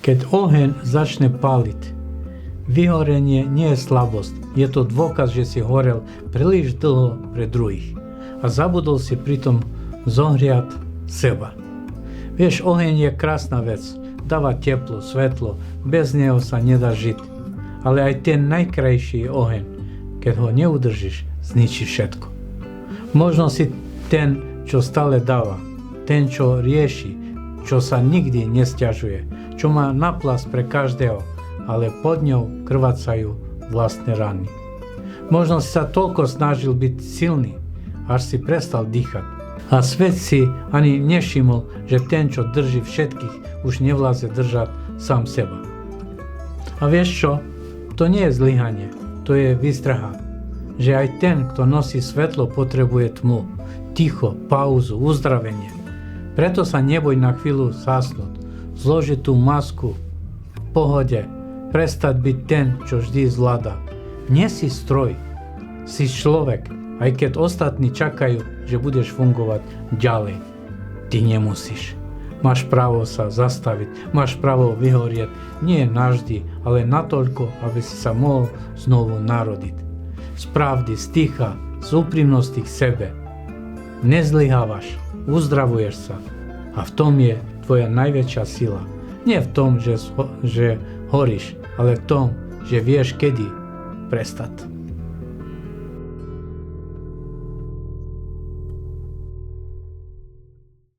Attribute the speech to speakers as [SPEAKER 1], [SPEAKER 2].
[SPEAKER 1] Keď oheň začne páliť, vyhorenie nie je slabosť, je to dôkaz, že si horel príliš dlho pre druhých a zabudol si pritom zohriať seba. Vieš, oheň je krásna vec, dáva teplo, svetlo, bez neho sa nedá žiť. Ale aj ten najkrajší oheň, keď ho neudržíš, zničí všetko. Možno si ten, čo stále dáva, ten, čo rieši, čo sa nikdy nesťažuje, čo má náplas pre každého, ale pod ňou krvácajú vlastné rany. Možno si sa toľko snažil byť silný, až si prestal dýchať. A svet si ani nevšimol, že ten, čo drží všetkých, už nevládze držať sám seba. A vieš čo? To nie je zlyhanie, to je výstraha. Že aj ten, kto nosí svetlo, potrebuje tmu, ticho, pauzu, uzdravenie. Preto sa neboj na chvíľu zhasnúť, zložiť tú masku v pohode, prestať byť ten, čo vždy zvláda. Nie si stroj, si človek, aj keď ostatní čakajú, že budeš fungovať ďalej. Ty nemusíš. Máš právo sa zastaviť, máš právo vyhorieť, nie navždy, ale natoľko, aby si sa mohol znovu narodiť. Z pravdy, z ticha, z úprimnosti k sebe. Nezlyhávaš, uzdravuješ sa a v tom je tvoja najväčšia sila. Nie v tom, že horíš, ale v tom, že vieš kedy prestať.